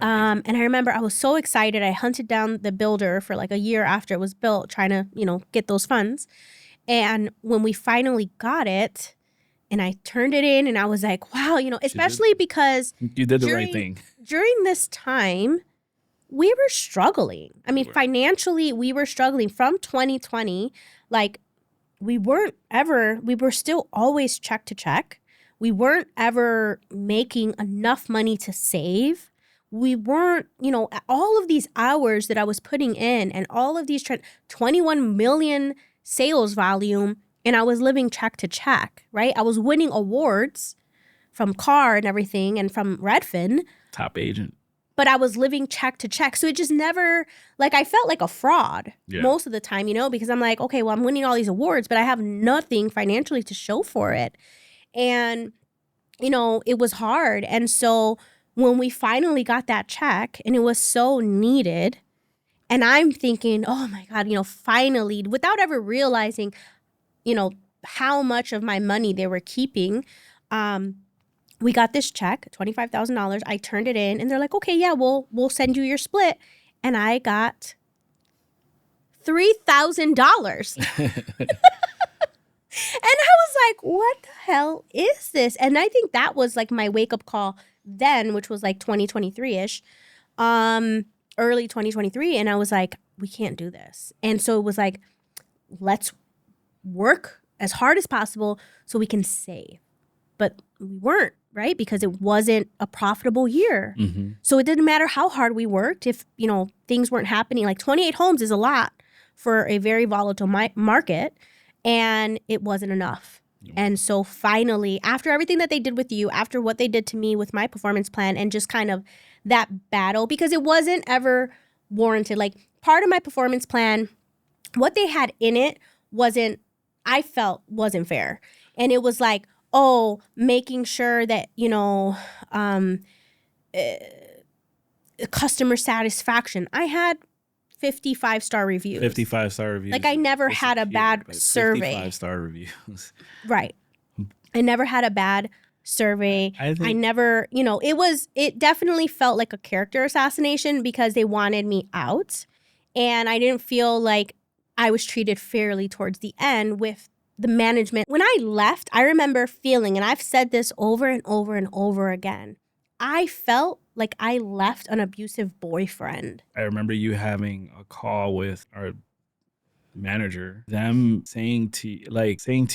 And I remember I was so excited. I hunted down the builder for like a year after it was built, trying to, get those funds. And when we finally got it, and I turned it in, and I was like, wow, especially because you did the right thing. During this time, we were struggling. I mean, financially, we were struggling from 2020. Like, we were still always check to check. We weren't ever making enough money to save. We weren't, all of these hours that I was putting in and all of these 21 million sales volume, and I was living check to check, right? I was winning awards from CAR and everything and from Redfin. Top agent. But I was living check to check. So it just never, I felt like a fraud most of the time, because I'm like, okay, well, I'm winning all these awards, but I have nothing financially to show for it. And, it was hard. And so when we finally got that check, and it was so needed, and I'm thinking, oh my God, finally, without ever realizing, how much of my money they were keeping, we got this check, $25,000. I turned it in, and they're like, okay, yeah, we'll send you your split. And I got $3,000. And I was like, what the hell is this? And I think that was like my wake-up call then, which was like 2023-ish, early 2023. And I was like, we can't do this. And so it was like, let's work as hard as possible so we can save. But we weren't, right? Because it wasn't a profitable year. Mm-hmm. So it didn't matter how hard we worked if, things weren't happening. Like 28 homes is a lot for a very volatile market, and it wasn't enough. Yeah. And so finally, after everything that they did with you, after what they did to me with my performance plan, and just kind of that battle, because it wasn't ever warranted. Like, part of my performance plan, what they had in it I felt wasn't fair. And it was like, making sure that, customer satisfaction. I had 55-star reviews. 55-star reviews. Like, I never had a bad survey. 55-star reviews. Right. I never had a bad survey. I never, it definitely felt like a character assassination because they wanted me out. And I didn't feel like I was treated fairly towards the end with the management. When I left, I remember feeling, and I've said this over and over and over again, I felt like I left an abusive boyfriend. I remember you having a call with our manager, them saying to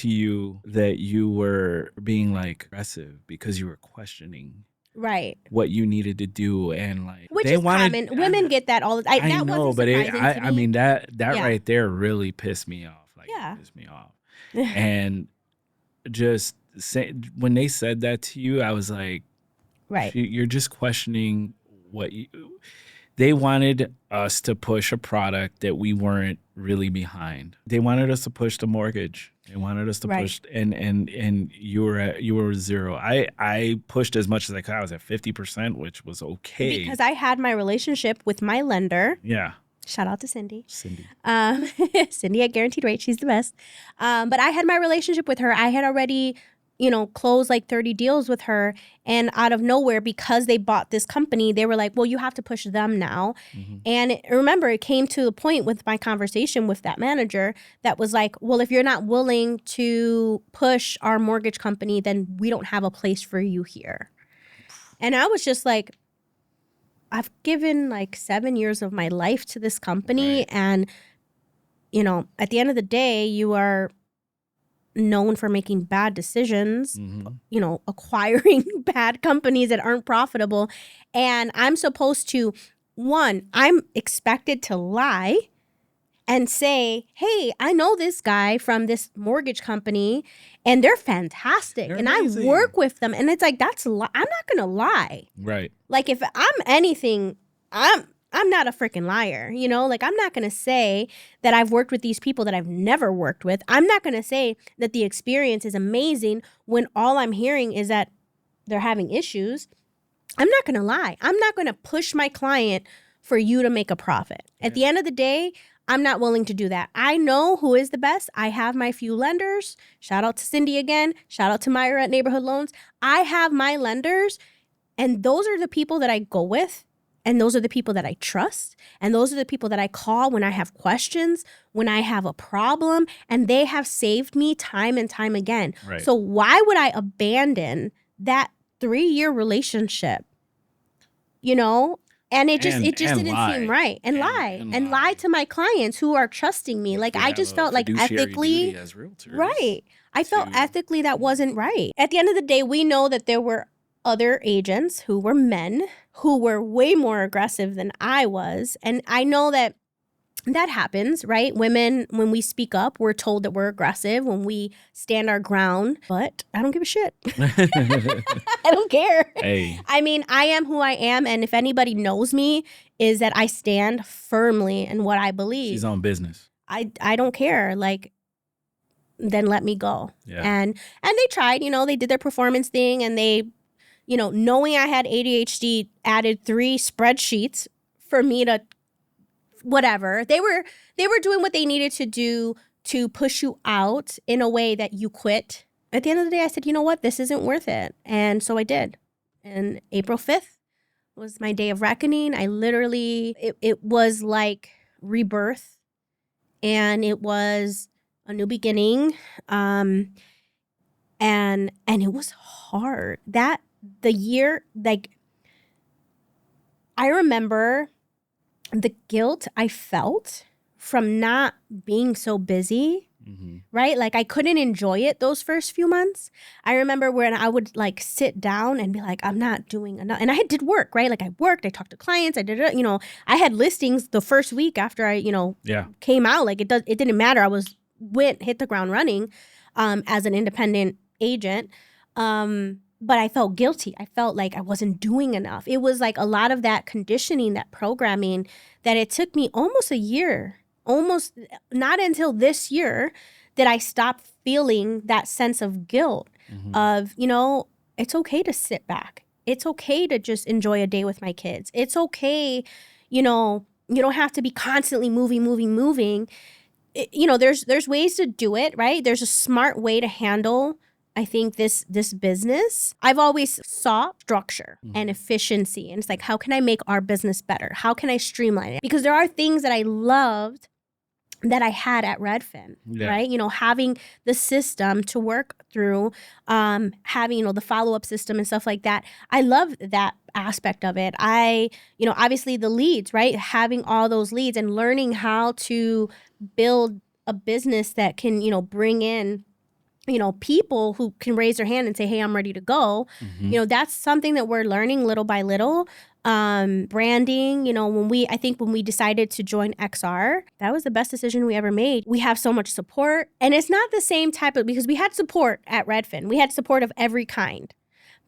you that you were being aggressive because you were questioning what you needed to do, and which is common. Women get that all the time. I know, but I mean that right there really pissed me off. Pissed me off. And just when they said that to you, I was like, you're just questioning what they wanted us to push a product that we weren't really behind. They wanted us to push the mortgage. They wanted us to push, and you were zero. I pushed as much as I could. I was at 50%, which was okay because I had my relationship with my lender. Yeah. Shout out to Cindy. Cindy at Guaranteed Rate. She's the best. But I had my relationship with her. I had already close like 30 deals with her. And out of nowhere, because they bought this company, they were like, well, you have to push them now. And remember, it came to the point with my conversation with that manager that was like, well, if you're not willing to push our mortgage company, then we don't have a place for you here. And I was just like, I've given like 7 years of my life to this company. Right. And, at the end of the day, you are known for making bad decisions, acquiring bad companies that aren't profitable. And I'm supposed to, I'm expected to lie and say, hey, I know this guy from this mortgage company and they're fantastic. They're amazing. I work with them. And it's like, I'm not going to lie. Right. Like if I'm anything, I'm not a freaking liar, Like I'm not going to say that I've worked with these people that I've never worked with. I'm not going to say that the experience is amazing when all I'm hearing is that they're having issues. I'm not going to lie. I'm not going to push my client for you to make a profit. Yeah. At the end of the day, I'm not willing to do that. I know who is the best. I have my few lenders. Shout out to Cindy again. Shout out to Myra at Neighborhood Loans. I have my lenders, and those are the people that I go with. And those are the people that I trust. And those are the people that I call when I have questions, when I have a problem. And they have saved me time and time again. Right. So why would I abandon that 3-year relationship? And it just didn't seem right. And lie to my clients who are trusting me. Like I just felt like ethically, as realtors, right. I felt ethically that wasn't right. At the end of the day, we know that there were other agents who were men who were way more aggressive than I was. And I know that happens, right? Women, when we speak up, we're told that we're aggressive when we stand our ground. But I don't give a shit. I don't care. Hey. I mean, I am who I am. And if anybody knows me, is that I stand firmly in what I believe. She's on business. I don't care. Like, then let me go. Yeah. And they tried, they did their performance thing, and they, knowing I had ADHD, added 3 spreadsheets for me to whatever. They were doing what they needed to do to push you out in a way that you quit. At the end of the day, I said, you know what? This isn't worth it. And so I did. And April 5th was my day of reckoning. I literally, it was like rebirth, and it was a new beginning. And it was hard. The year, like, I remember the guilt I felt from not being so busy, right? Like I couldn't enjoy it those first few months. I remember when I would like sit down and be like, I'm not doing enough. And I did work, right? Like I worked, I talked to clients, I did it, I had listings the first week after I, came out. Like it didn't matter. I hit the ground running as an independent agent. But I felt guilty. I felt like I wasn't doing enough. It was like a lot of that conditioning, that programming, that it took me almost a year, almost not until this year, that I stopped feeling that sense of guilt of, it's okay to sit back. It's okay to just enjoy a day with my kids. It's okay, you don't have to be constantly moving. There's ways to do it, right? There's a smart way to handle, I think, this business. I've always sought structure and efficiency. And it's like, how can I make our business better? How can I streamline it? Because there are things that I loved that I had at Redfin, right? Having the system to work through, having, the follow-up system and stuff like that. I love that aspect of it. Obviously the leads, right? Having all those leads and learning how to build a business that can, bring in people who can raise their hand and say, hey, I'm ready to go. That's something that we're learning little by little. Branding, when we decided to join XR, that was the best decision we ever made. We have so much support, and it's not the same type of, because we had support at Redfin. We had support of every kind,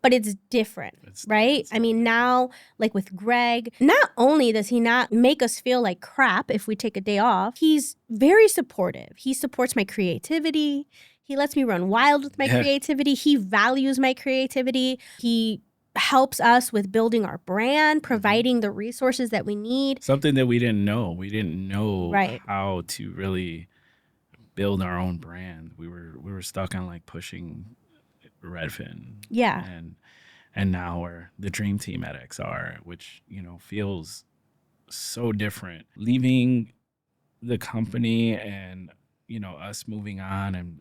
but it's different, right? I mean, now, like with Greg, not only does he not make us feel like crap if we take a day off, he's very supportive. He supports my creativity. He lets me run wild with my creativity. He values my creativity. He helps us with building our brand, providing the resources that we need. Something that we didn't know. We didn't know how to really build our own brand. We were stuck on like pushing Redfin. Yeah. And now we're the dream team at XR, which, feels so different. Leaving the company and, us moving on and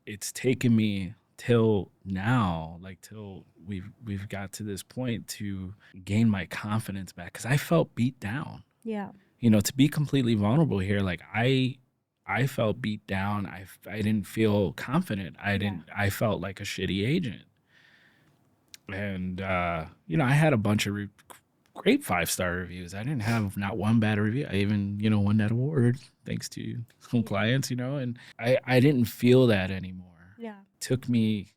it's taken me till now, like till we've got to this point to gain my confidence back, because I felt beat down. Yeah. To be completely vulnerable here, like I felt beat down. I didn't feel confident. I felt like a shitty agent. And I had a bunch of great 5-star reviews. I didn't have not one bad review. I even won that award thanks to some clients. And I didn't feel that anymore. Yeah. It took me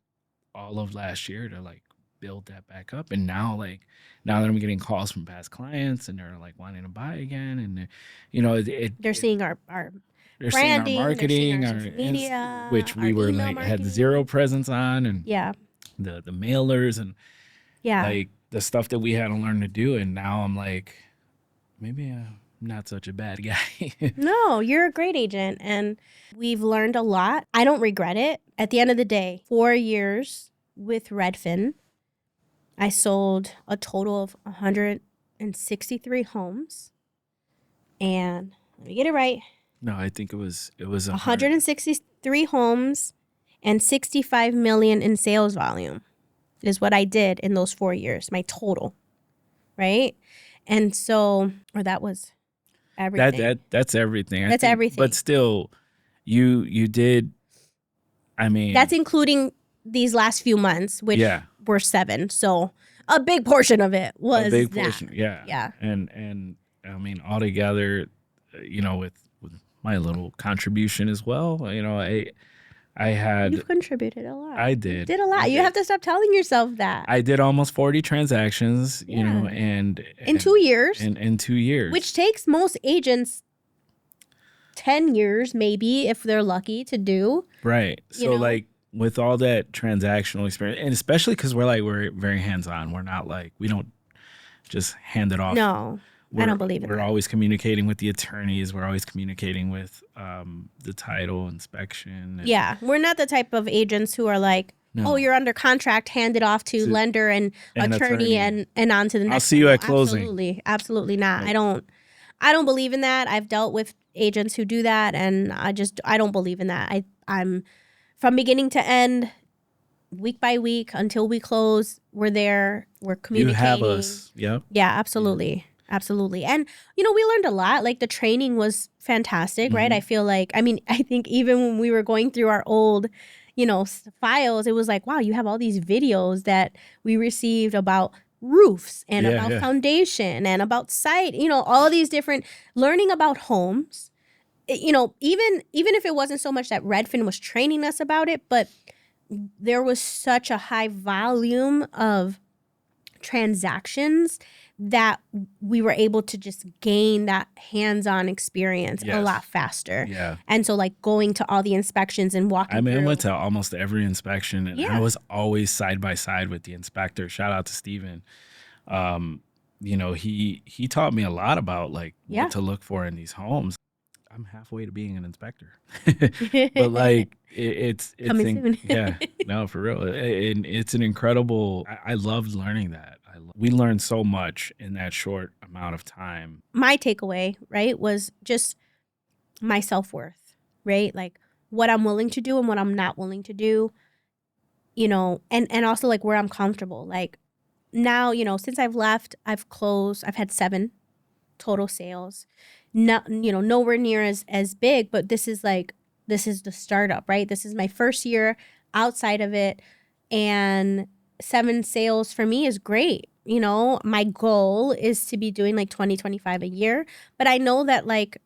all of last year to like build that back up, and now that I'm getting calls from past clients and they're like wanting to buy again, and they're seeing our they're branding, seeing our marketing, our social media, which we were like marketing. had zero presence on, and the mailers and like the stuff that we had to learn to do. And now I'm like, maybe I'm not such a bad guy. No, you're a great agent, and we've learned a lot. I don't regret it. At the end of the day, 4 years with Redfin, I sold a total of 163 homes. And let me get it right. No, I think it was 163 homes and 65 million in sales volume is what I did in those 4 years, my total, right? And so, or that was everything. That's everything. That's everything. But still, you did. I mean, that's including these last few months, which were 7. So a big portion of it was a big that. portion. Yeah. And I mean, altogether, with my little contribution as well, I had. You've contributed a lot. I did. You did a lot. You have to stop telling yourself that. I did almost 40 transactions, and in 2 years. In 2 years. Which takes most agents 10 years, maybe, if they're lucky to do. Right. So like with all that transactional experience, and especially because we're very hands-on. We're not like, we don't just hand it off. No. I don't believe in that. We're always communicating with the attorneys. We're always communicating with the title inspection. Yeah. We're not the type of agents who are like, oh, you're under contract, hand it off to lender and attorney and on to the next. I'll see you at closing. Absolutely not. Right. I don't believe in that. I've dealt with agents who do that, and I don't believe in that. I'm from beginning to end, week by week until we close. We're there. We're communicating. You have us. Yep. Yeah, absolutely. Yeah. Absolutely. And, we learned a lot. Like, the training was fantastic, right? I feel like, I think even when we were going through our old, files, it was like, wow, you have all these videos that we received about roofs and about foundation and about site, all of these different, learning about homes, even if it wasn't so much that Redfin was training us about it, but there was such a high volume of transactions that we were able to just gain that hands-on experience a lot faster. Yeah. And so like going to all the inspections and walking through. I went to almost every inspection, and I was always side by side with the inspector. Shout out to Steven. He taught me a lot about like what to look for in these homes. I'm halfway to being an inspector. But like it's coming soon. Yeah, no, for real. And it's an incredible, I loved learning that. We learned so much in that short amount of time. My takeaway, right, was just my self-worth, right? Like what I'm willing to do and what I'm not willing to do, and also like where I'm comfortable. Like now, since I've left, I've had 7 total sales. Not, nowhere near as big, but this is the startup, right? This is my first year outside of it, and 7 sales for me is great. My goal is to be doing like 20, 25 a year, but I know that like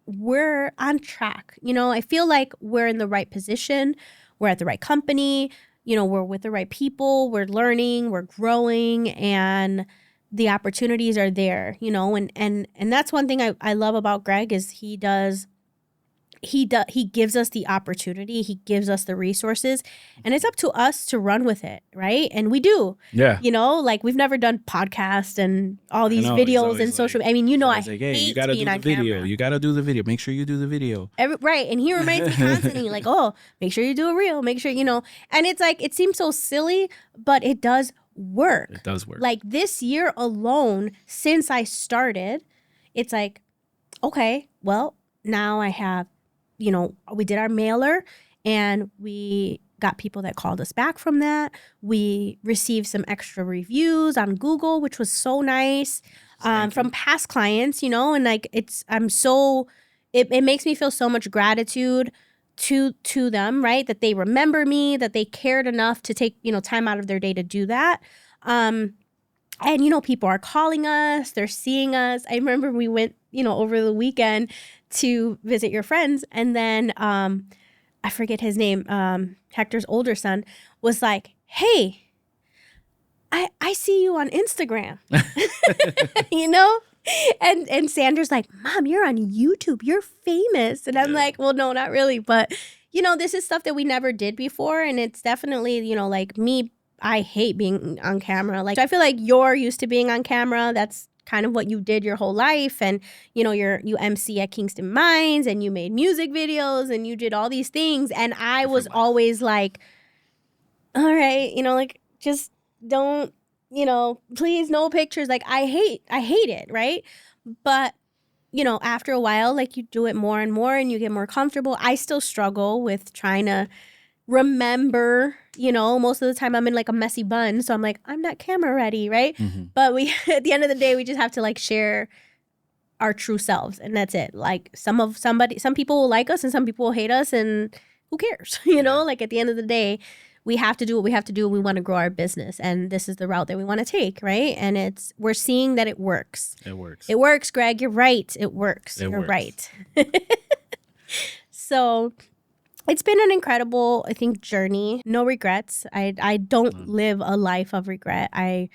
we're on track. I feel like we're in the right position. We're at the right company. We're with the right people. We're learning, we're growing, and the opportunities are there, and that's one thing I love about Greg is he does he gives us the opportunity, he gives us the resources, and it's up to us to run with it, right? And we do. Yeah. You know, like we've never done podcasts and all these videos and social. I mean, you know, I hate you gotta being do the on video. camera. You gotta do the video. Make sure you do the video. Right. And he reminds me constantly, like, oh, make sure you do a reel. Make sure, you know. And it's like, it seems so silly, but it does work. It does work. Like this year alone, since I started, it's like, okay, well, now I have, you know, we did our mailer and we got people that called us back from that. We received some extra reviews on Google, which was so nice, from past clients, you know, and like it makes me feel so much gratitude to them, right? That they remember me, that they cared enough to take, you know, time out of their day to do that. And, you know, people are calling us, they're seeing us. I remember we went, you know, over the weekend to visit your friends. And then I forget his name, Hector's older son, was like, hey, I see you on Instagram, you know? And Sanders like, Mom, you're on YouTube. You're famous. And I'm like, well, no, not really. But, you know, this is stuff that we never did before. And it's definitely, you know, like me, I hate being on camera. Like, I feel like you're used to being on camera. That's kind of what you did your whole life. And, you know, you MC at Kingston Mines and you made music videos and you did all these things. And I was always like, all right, you know, like, just don't, you know, please no pictures. Like, I hate it, right? But, you know, after a while, like, you do it more and more and you get more comfortable. I still struggle with trying to remember, you know, most of the time I'm in like a messy bun. So I'm like, I'm not camera ready, right? Mm-hmm. But we, at the end of the day, we just have to like share our true selves. And that's it. Like some people will like us and some people will hate us and who cares? You know, like at the end of the day, we have to do what we have to do. We want to grow our business. And this is the route that we want to take, right? And we're seeing that it works. It works, Greg. You're right. It works. You're right. So it's been an incredible, I think, journey. No regrets. I don't live a life of regret. I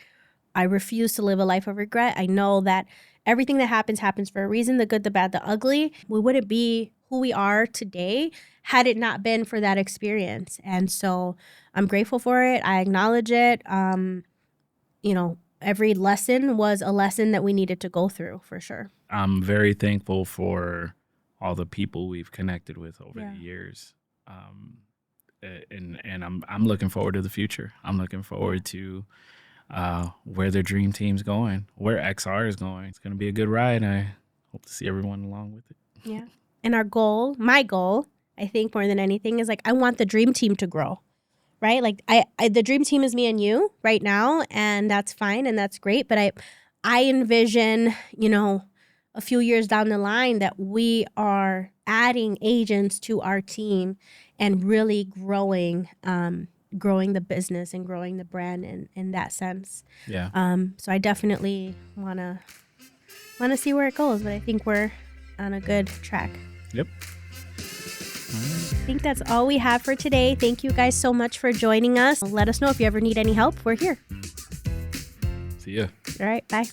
refuse to live a life of regret. I know that everything that happens for a reason, the good, the bad, the ugly. We wouldn't be who we are today had it not been for that experience. And so I'm grateful for it. I acknowledge it. You know, every lesson was a lesson that we needed to go through for sure. I'm very thankful for all the people we've connected with over the years. And I'm looking forward to the future. I'm looking forward to where the dream team's going, where XR is going. It's going to be a good ride. I hope to see everyone along with it. Yeah. And my goal, I think more than anything, is like I want the dream team to grow, right? Like the dream team is me and you right now, and that's fine and that's great. But I envision, you know, a few years down the line that we are adding agents to our team and really growing the business and growing the brand in that sense. Yeah. So I definitely wanna see where it goes, but I think we're on a good track. Yep. I think that's all we have for today. Thank you guys so much for joining us. Let us know if you ever need any help. We're here. See ya. All right. Bye.